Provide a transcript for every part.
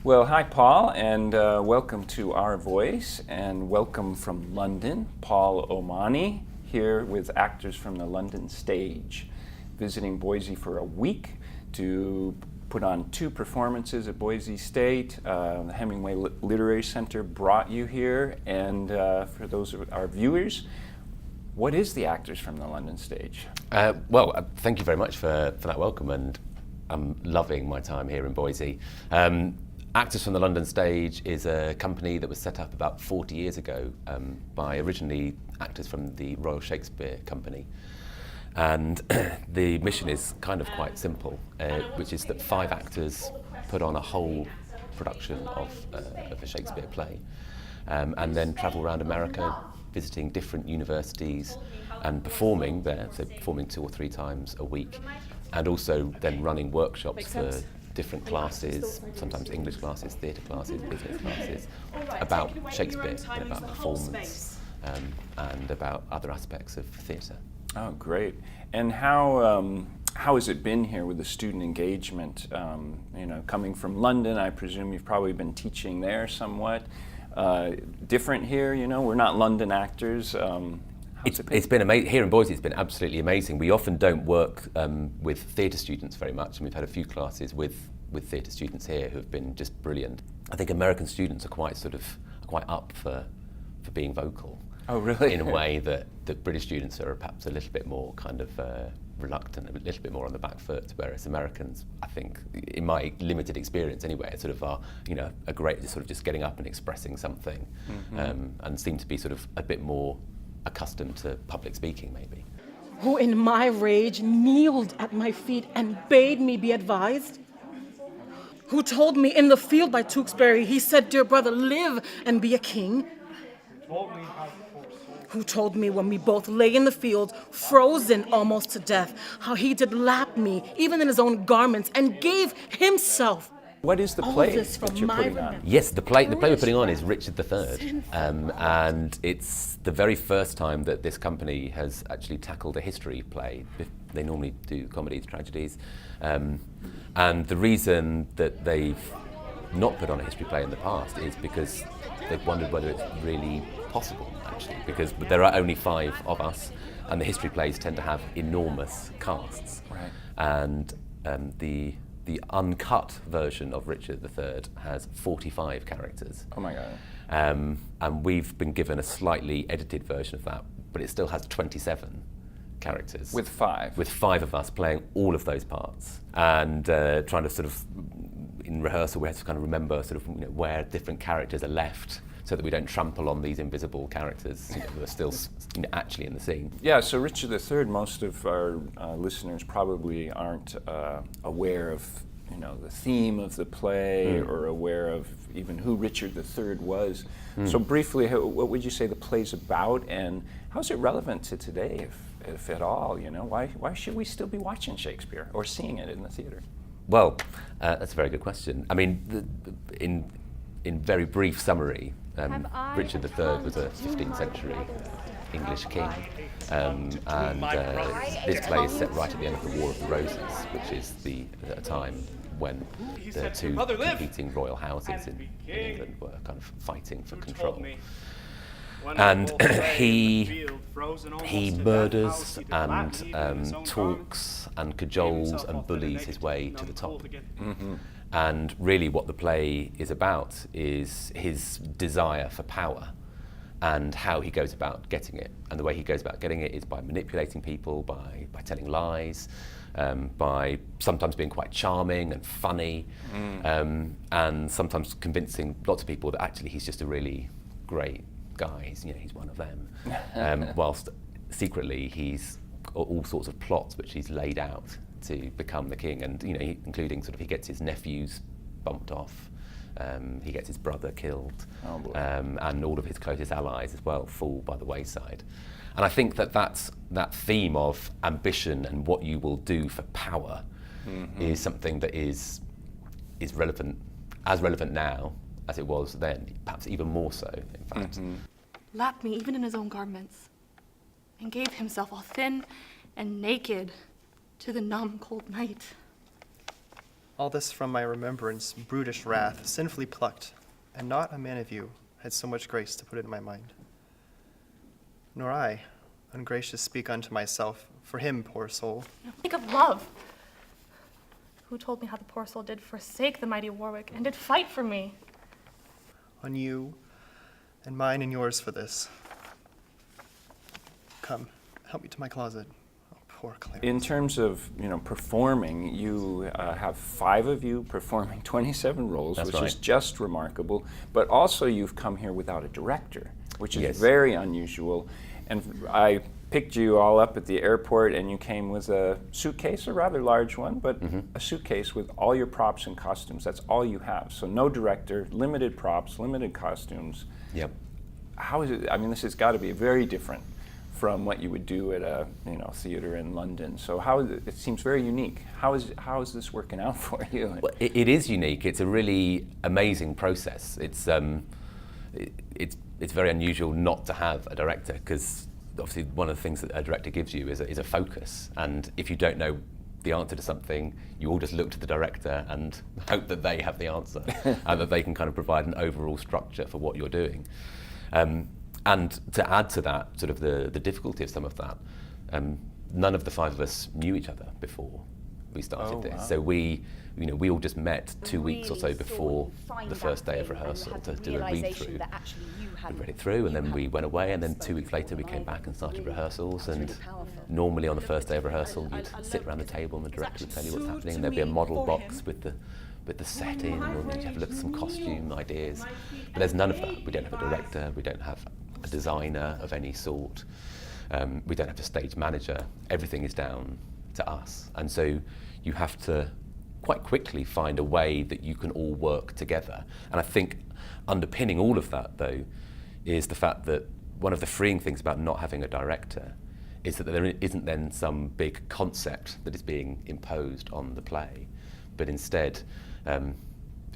Well, hi, Paul, and welcome to Our Voice, and welcome from London, Paul Omani, here with actors from the London stage, visiting Boise for a week to put on 2 performances at Boise State. The Hemingway Literary Center brought you here, and for those of our viewers, what is the Actors from the London Stage? Thank you very much for that welcome, and I'm loving my time here in Boise. Actors from the London Stage is a company that was set up about 40 years ago by originally actors from the Royal Shakespeare Company. And the mission is kind of quite simple, which is that 5 actors put on a whole production of a Shakespeare play, and then travel around America, visiting different universities and performing there, so performing 2 or 3 times a week, and also then running workshops for different classes, sometimes English classes, theatre classes, business classes, about Shakespeare and about performance and about other aspects of theatre. Oh, great. And how has it been here with the student engagement? Coming from London, I presume you've probably been teaching there somewhat. Different here, we're not London actors. It's been amazing. Here in Boise, it's been absolutely amazing. We often don't work with theatre students very much, and we've had a few classes with theatre students here who have been just brilliant. I think American students are quite up for being vocal. Oh, really? In a way that British students are perhaps a little bit more kind of reluctant, a little bit more on the back foot, whereas Americans, I think, in my limited experience anyway, sort of are, are great at sort of just getting up and expressing something, and seem to be sort of a bit more accustomed to public speaking, maybe. Who in my rage kneeled at my feet and bade me be advised? Who told me in the field by Tewksbury, he said, "Dear brother, live and be a king." Who told me when we both lay in the field, frozen almost to death, how he did lap me, even in his own garments, and gave himself. What is the play that you're putting on? Yes, the play we're putting on is Richard III, and it's the very first time that this company has actually tackled a history play. They normally do comedies, tragedies, and the reason that they've not put on a history play in the past is because they've wondered whether it's really possible, actually, because there are only 5 of us, and the history plays tend to have enormous casts. Right. And the uncut version of Richard III has 45 characters. Oh my God. And we've been given a slightly edited version of that, but it still has 27 characters. With 5? With 5 of us playing all of those parts, and trying to sort of, in rehearsal, we have to kind of remember sort of where different characters are left, so that we don't trample on these invisible characters who are still actually in the scene. Yeah, so Richard III, most of our listeners probably aren't aware of the theme of the play or aware of even who Richard III was. So briefly, what would you say the play's about, and how is it relevant to today, if at all? Why should we still be watching Shakespeare or seeing it in the theatre? Well, that's a very good question. I mean, in very brief summary, Richard III was a 15th century English king, and this play is set right at the end of the War of the Roses, which is a time when the 2 competing royal houses in England were kind of fighting for control. And he murders and talks and cajoles and bullies his way to the top. Mm-hmm. And really what the play is about is his desire for power and how he goes about getting it. And the way he goes about getting it is by manipulating people, by telling lies, by sometimes being quite charming and funny, and sometimes convincing lots of people that actually he's just a really great guy. He's one of them. Whilst secretly he's got all sorts of plots which he's laid out to become the king, and including sort of he gets his nephews bumped off, he gets his brother killed, and all of his closest allies as well fall by the wayside. And I think that theme of ambition and what you will do for power is something that is relevant, as relevant now as it was then, perhaps even more so, in fact. Lapped me even in his own garments, and gave himself all thin and naked to the numb, cold night. All this from my remembrance, brutish wrath, sinfully plucked, and not a man of you had so much grace to put it in my mind. Nor I, ungracious, speak unto myself, for him, poor soul. Think of love. Who told me how the poor soul did forsake the mighty Warwick and did fight for me? On you, and mine and yours for this. Come, help me to my closet. Oh, poor Clarence. In terms of performing, you have 5 of you performing 27 roles, That's which is right. just remarkable. But also, you've come here without a director, which is Yes. very unusual. And I picked you all up at the airport, and you came with a suitcase, a rather large one, but a suitcase with all your props and costumes. That's all you have. So no director, limited props, limited costumes. Yep. How is it? I mean, this has got to be very different from what you would do at a theater in London. So how is it seems very unique. How is this working out for you? Well, it is unique. It's a really amazing process. It's very unusual not to have a director, because obviously one of the things that a director gives you is a focus. And if you don't know the answer to something, you all just look to the director and hope that they have the answer and that they can kind of provide an overall structure for what you're doing. And to add to that, sort of the difficulty of some of that, none of the 5 of us knew each other before we started this. Wow. So we all just met 2 weeks or so before the first day of rehearsal to do a read through. We read it through, and then we went away, and then 2 weeks later we came back and started rehearsals. And normally on the first day of rehearsal, you'd sit around the table and the director would tell you what's happening, and there'd be a model box with the setting, and you'd have a look at some costume ideas. But there's none of that. We don't have a director, we don't have a designer of any sort, we don't have a stage manager. Everything is down to us. And so you have to quite quickly find a way that you can all work together. And I think underpinning all of that, though, is the fact that one of the freeing things about not having a director is that there isn't then some big concept that is being imposed on the play, but instead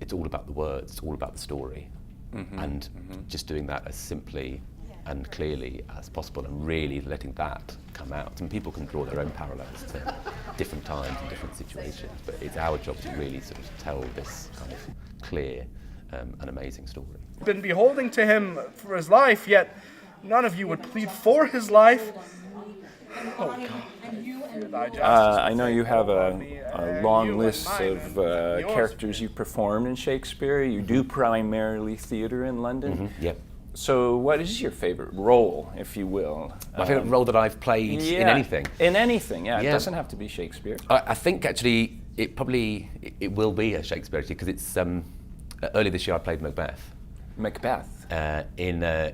it's all about the words, it's all about the story, and just doing that as simply and clearly as possible, and really letting that come out. And people can draw their own parallels to different times and different situations, but it's our job to really sort of tell this kind of clear and amazing story. Been beholding to him for his life, yet none of you would plead for his life. Oh God. I know you have a long list of characters you performed in Shakespeare. You do primarily theater in London. Yep. So what is your favorite role, if you will? My favourite role that I've played in anything. In anything, yeah. It Yeah. doesn't have to be Shakespeare. I think actually it will be a Shakespeare, actually, because it's earlier this year I played Macbeth. Macbeth. In a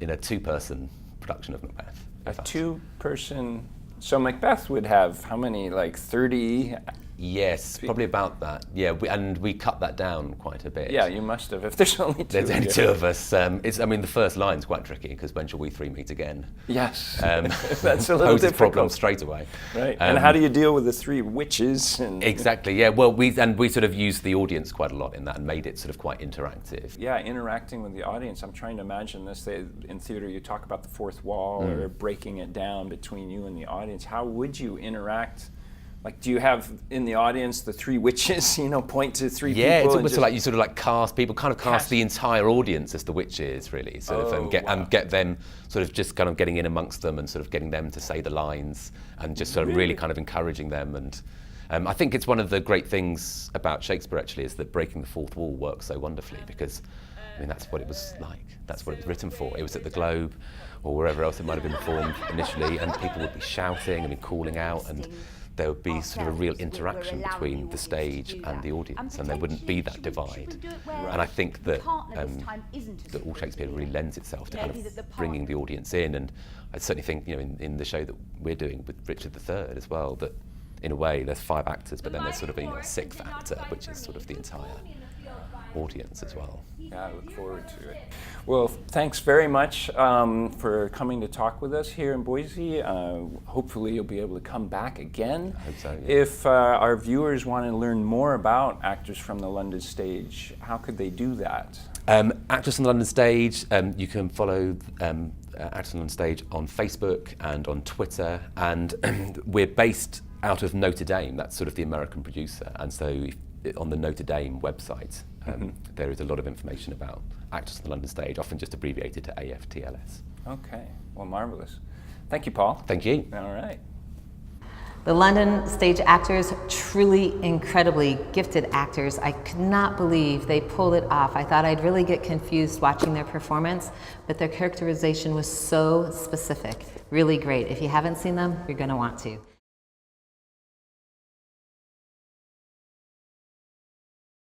2-person production of Macbeth. A 2-person. So Macbeth would have how many? Like 30. Yes, probably about that. Yeah, and we cut that down quite a bit. Yeah, you must have. If there's only 2. There's only 2 of us. The first line's quite tricky, because when shall we 3 meet again? Yes, that's a little poses difficult. problems straight away. Right. And how do you deal with the 3 witches? Exactly. Yeah. Well, we sort of used the audience quite a lot in that and made it sort of quite interactive. Yeah, interacting with the audience. I'm trying to imagine this. In theater, you talk about the 4th wall or breaking it down between you and the audience. How would you interact? Like, do you have in the audience the 3 witches, point to 3 people? Yeah, it's almost like you sort of like cast the entire audience as the witches, really, and get them sort of just kind of getting in amongst them and sort of getting them to say the lines and just sort of really kind of encouraging them. And I think it's one of the great things about Shakespeare, actually, is that breaking the 4th wall works so wonderfully, because that's what it was like. That's what it was written for. It was at the Globe or wherever else it might have been performed initially, and people would be shouting and calling out, and there would be sort of a real interaction between the stage and the audience, and there wouldn't be that divide. And I think that all Shakespeare really lends itself to kind of bringing the audience in. And I certainly think, in the show that we're doing with Richard III as well, that in a way there's 5 actors, but then there's sort of a 6th actor, which is sort of the entire audience as well. Yeah, I look forward to it. Well, thanks very much for coming to talk with us here in Boise. Hopefully you'll be able to come back again. I hope so, yeah. If our viewers want to learn more about Actors from the London Stage, how could they do that? Actors from the London Stage, you can follow Actors from the London Stage on Facebook and on Twitter, and we're based out of Notre Dame. That's sort of the American producer, and so on the Notre Dame website, there is a lot of information about actors on the London stage, often just abbreviated to AFTLS. Okay, well, marvelous. Thank you, Paul. Thank you. All right. The London stage actors, truly incredibly gifted actors. I could not believe they pulled it off. I thought I'd really get confused watching their performance, but their characterization was so specific. Really great. If you haven't seen them, you're going to want to.